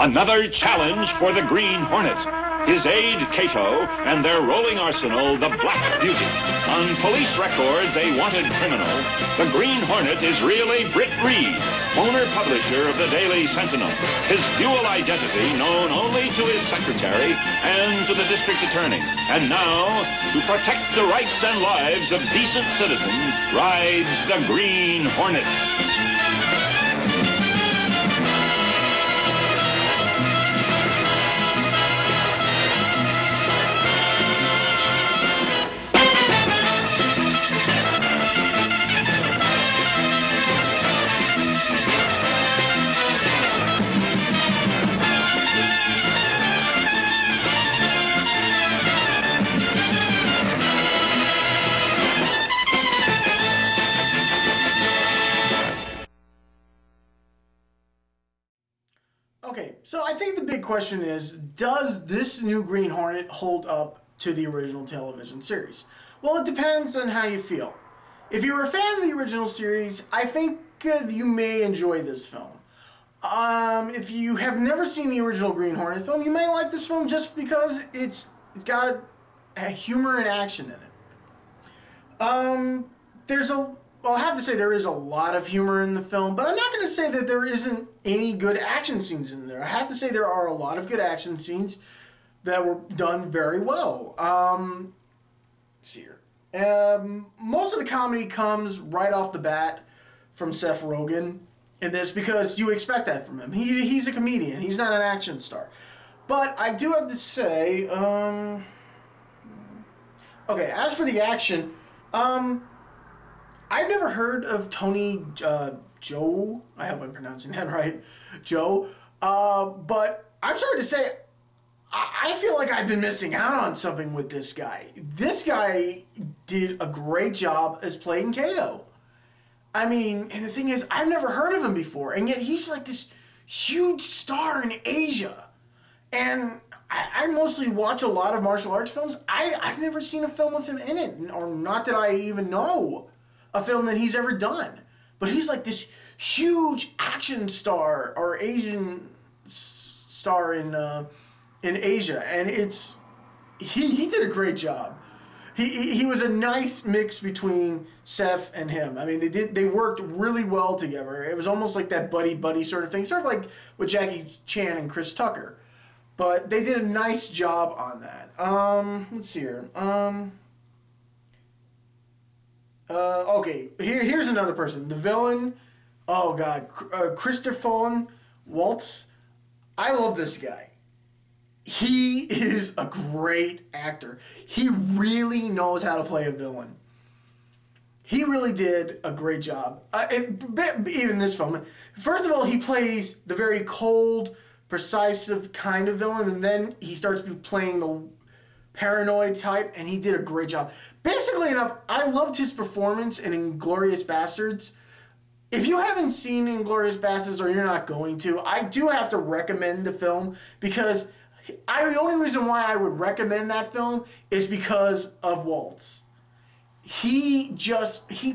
Another challenge for the Green Hornet. His aide, Cato, and their rolling arsenal, the Black Beauty. On police records, a wanted criminal. The Green Hornet is really Britt Reed, owner-publisher of the Daily Sentinel. His dual identity known only to his secretary and to the district attorney. And now, to protect the rights and lives of decent citizens, rides the Green Hornet. Okay, so I think the big question is, does this new Green Hornet hold up to the original television series? Well, it depends on how you feel. If you're a fan of the original series, I think you may enjoy this film. If you have never seen the original Green Hornet film, you may like this film just because it's got a humor and action in it. I'll have to say there is a lot of humor in the film, but I'm not going to say that there isn't any good action scenes in there. I have to say there are a lot of good action scenes that were done very well. See here. Most of the comedy comes right off the bat from Seth Rogen in this because you expect that from him. He's a comedian. He's not an action star. But I do have to say, okay, as for the action, I've never heard of Tony Joe. I hope I'm pronouncing that right. Joe. But I'm sorry to say, I feel like I've been missing out on something with this guy. This guy did a great job as playing Kato. I mean, and the thing is, I've never heard of him before, and yet he's like this huge star in Asia. And I mostly watch a lot of martial arts films. I've never seen a film with him in it, or not that I even know a film that he's ever done. But he's like this huge action star or Asian star in Asia, and he did a great job. He was a nice mix between Seth and him. I mean, they worked really well together. It was almost like that buddy sort of thing, sort of like with Jackie Chan and Chris Tucker. But they did a nice job on that. Let's see here. Okay, here's another person. The villain, oh God, Christopher Waltz. I love this guy. He is a great actor. He really knows how to play a villain. He really did a great job. Even this film. First of all, he plays the very cold, precise kind of villain, and then he starts playing the paranoid type, and he did a great job. Basically enough, I loved his performance in Inglourious Basterds. If you haven't seen Inglourious Basterds, or you're not going to, I do have to recommend the film, because the only reason why I would recommend that film is because of Waltz. He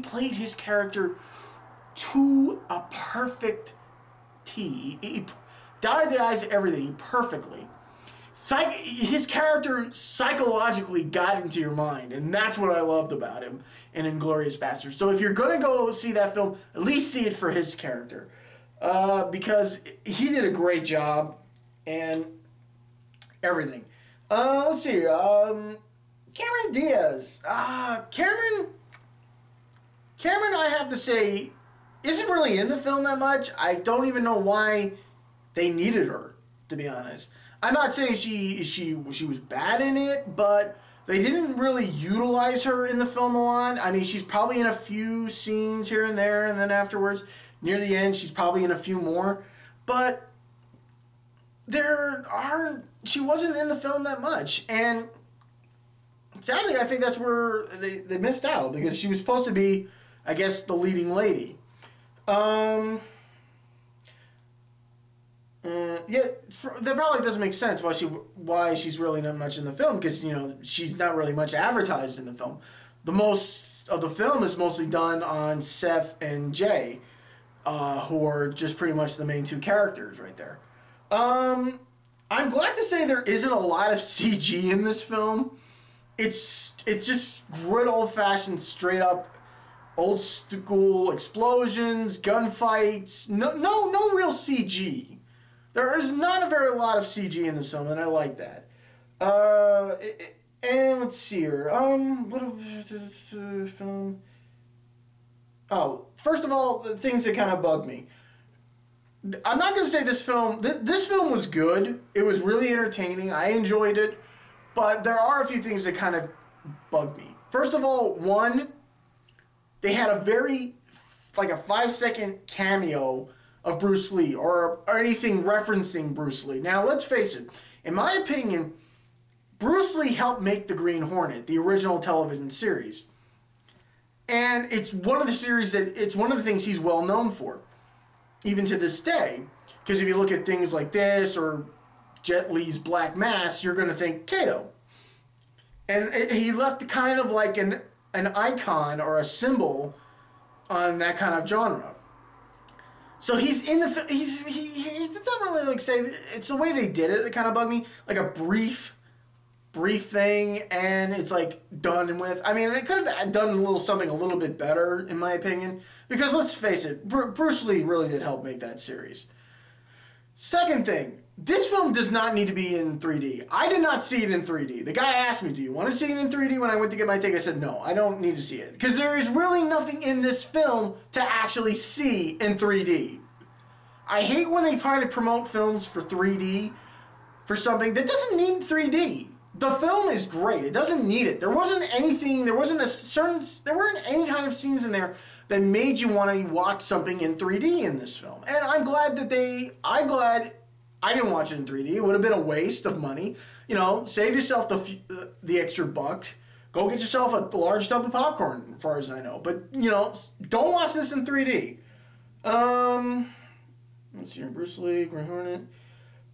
played his character to a perfect T. He dotted the I's, everything, perfectly. His character psychologically got into your mind, and that's what I loved about him in Inglourious Basterds. So if you're going to go see that film, at least see it for his character, because he did a great job, and everything. Let's see. Cameron Diaz. Cameron, I have to say, isn't really in the film that much. I don't even know why they needed her, to be honest. I'm not saying she was bad in it, but they didn't really utilize her in the film a lot. I mean, she's probably in a few scenes here and there, and then afterwards, near the end, she's probably in a few more. But she wasn't in the film that much, and sadly, I think that's where they missed out, because she was supposed to be, I guess, the leading lady. Yeah, that probably doesn't make sense why she's really not much in the film, because she's not really much advertised in the film. The most of the film is mostly done on Seth and Jay, who are just pretty much the main two characters right there. I'm glad to say there isn't a lot of CG in this film. It's just good old-fashioned, straight-up, old-school explosions, gunfights. No real CG. There is not a very lot of CG in this film, and I like that. And let's see here. Film. Oh, first of all, the things that kind of bug me. I'm not going to say this film... This film was good. It was really entertaining. I enjoyed it. But there are a few things that kind of bug me. First of all, one, they had a very... like a 5-second cameo of Bruce Lee or anything referencing Bruce Lee. Now, let's face it. In my opinion, Bruce Lee helped make the Green Hornet, the original television series. And it's one of the things he's well known for, even to this day. Because if you look at things like this or Jet Li's Black Mass, you're going to think Kato. And he left kind of like an icon or a symbol on that kind of genre. So he's in the he doesn't really like say it's the way they did it that kind of bugged me, like a brief thing, and it's like done and with. I mean, they could have done something a little bit better, in my opinion, because let's face it, Bruce Lee really did help make that series. Second thing, this film does not need to be in 3D. I did not see it in 3D. The guy asked me, do you want to see it in 3D? When I went to get my ticket, I said, no, I don't need to see it. Because there is really nothing in this film to actually see in 3D. I hate when they try to promote films for 3D for something that doesn't need 3D. The film is great. It doesn't need it. There weren't any kind of scenes in there that made you want to watch something in 3D in this film. And I'm glad I didn't watch it in 3D. It would have been a waste of money. You know, save yourself the extra buck. Go get yourself a large tub of popcorn, as far as I know. But, you know, don't watch this in 3D. Let's see here. Bruce Lee, Green Hornet.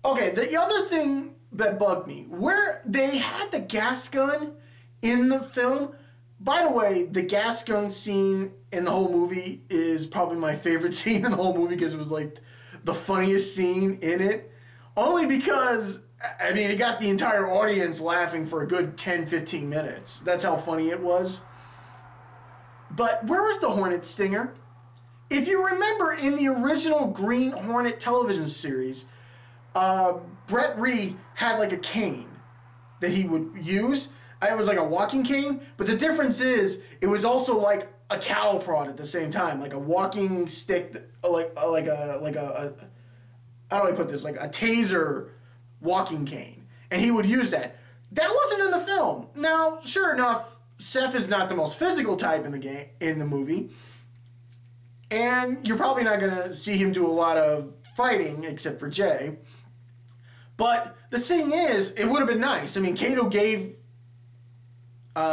Okay, the other thing that bugged me, where they had the gas gun in the film. By the way, the gas gun scene in the whole movie is probably my favorite scene in the whole movie because it was like the funniest scene in it. Only because, I mean, it got the entire audience laughing for a good 10-15 minutes. That's how funny it was. But where was the Hornet Stinger? If you remember in the original Green Hornet television series, Brett Ree had like a cane that he would use. It was like a walking cane, but the difference is it was also like a cattle prod at the same time, like a walking stick, like a how do I put this? Like a taser walking cane, and he would use that. That wasn't in the film. Now, sure enough, Seth is not the most physical type in the movie, and you're probably not gonna see him do a lot of fighting except for Jay. But the thing is, it would have been nice. I mean, Kato gave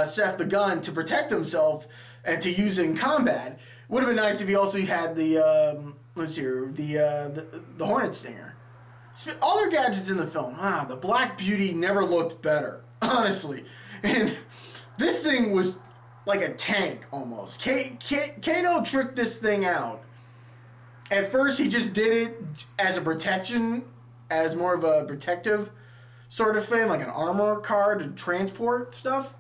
Seth the gun to protect himself and to use it in combat. It would have been nice if he also had the Hornet Stinger. All their gadgets in the film. The Black Beauty never looked better, honestly. And this thing was like a tank almost. Kato tricked this thing out. At first, he just did it as a protection, as more of a protective sort of thing, like an armor car to transport stuff.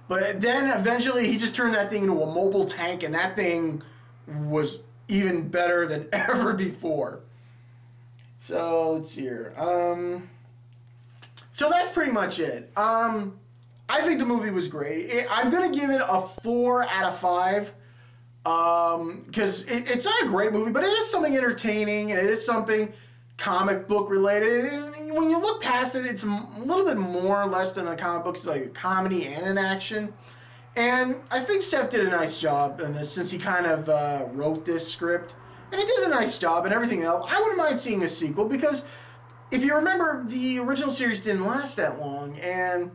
But then eventually he just turned that thing into a mobile tank, and that thing was even better than ever before. So let's see here. So that's pretty much it. I think the movie was great. I'm going to give it a 4 out of 5. Because it's not a great movie, but it is something entertaining, and it is something comic book related. And when you look past it, it's a little bit more or less than a comic book. It's like a comedy and an action. And I think Seth did a nice job in this, since he kind of wrote this script. And he did a nice job and everything else. I wouldn't mind seeing a sequel, because if you remember, the original series didn't last that long. And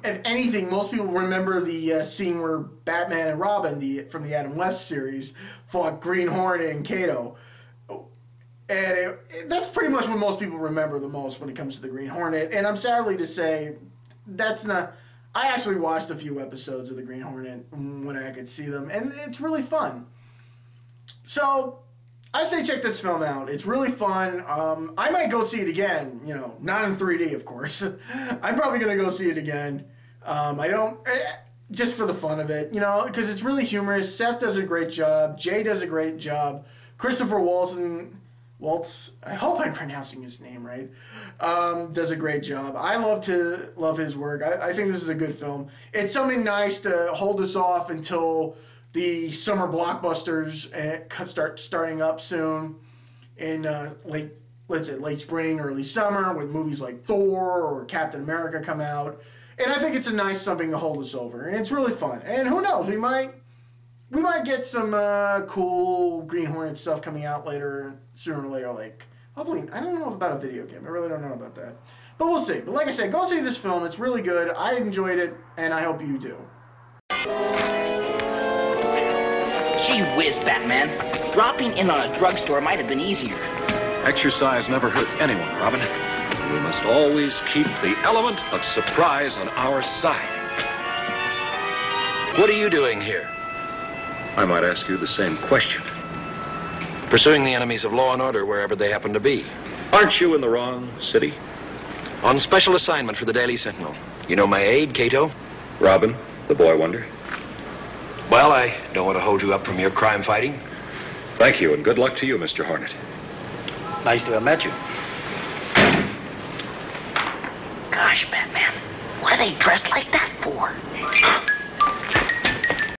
if anything, most people remember the scene where Batman and Robin, from the Adam West series, fought Green Hornet and Kato. And that's pretty much what most people remember the most when it comes to the Green Hornet. And I'm sadly to say, that's not... I actually watched a few episodes of the Green Hornet when I could see them, and it's really fun. So, I say check this film out. It's really fun. I might go see it again. You know, not in 3D, of course. I'm probably gonna go see it again. I don't just for the fun of it, you know, because it's really humorous. Seth does a great job. Jay does a great job. Christopher Waltz, I hope I'm pronouncing his name right, does a great job. I love his work. I think this is a good film. It's something nice to hold us off until the summer blockbusters start starting up soon in late spring, early summer, with movies like Thor or Captain America come out. And I think it's a nice something to hold us over, and it's really fun. And who knows, we might get some cool Green Hornet stuff coming out sooner or later. Like, hopefully, I don't know about a video game. I really don't know about that. But we'll see. But like I said, go see this film. It's really good. I enjoyed it, and I hope you do. Gee whiz, Batman. Dropping in on a drugstore might have been easier. Exercise never hurt anyone, Robin. We must always keep the element of surprise on our side. What are you doing here? I might ask you the same question. Pursuing the enemies of law and order wherever they happen to be. Aren't you in the wrong city? On special assignment for the Daily Sentinel. You know my aide, Cato? Robin, the boy wonder. Well, I don't want to hold you up from your crime fighting. Thank you, and good luck to you, Mr. Hornet. Nice to have met you. Gosh, Batman, what are they dressed like that for?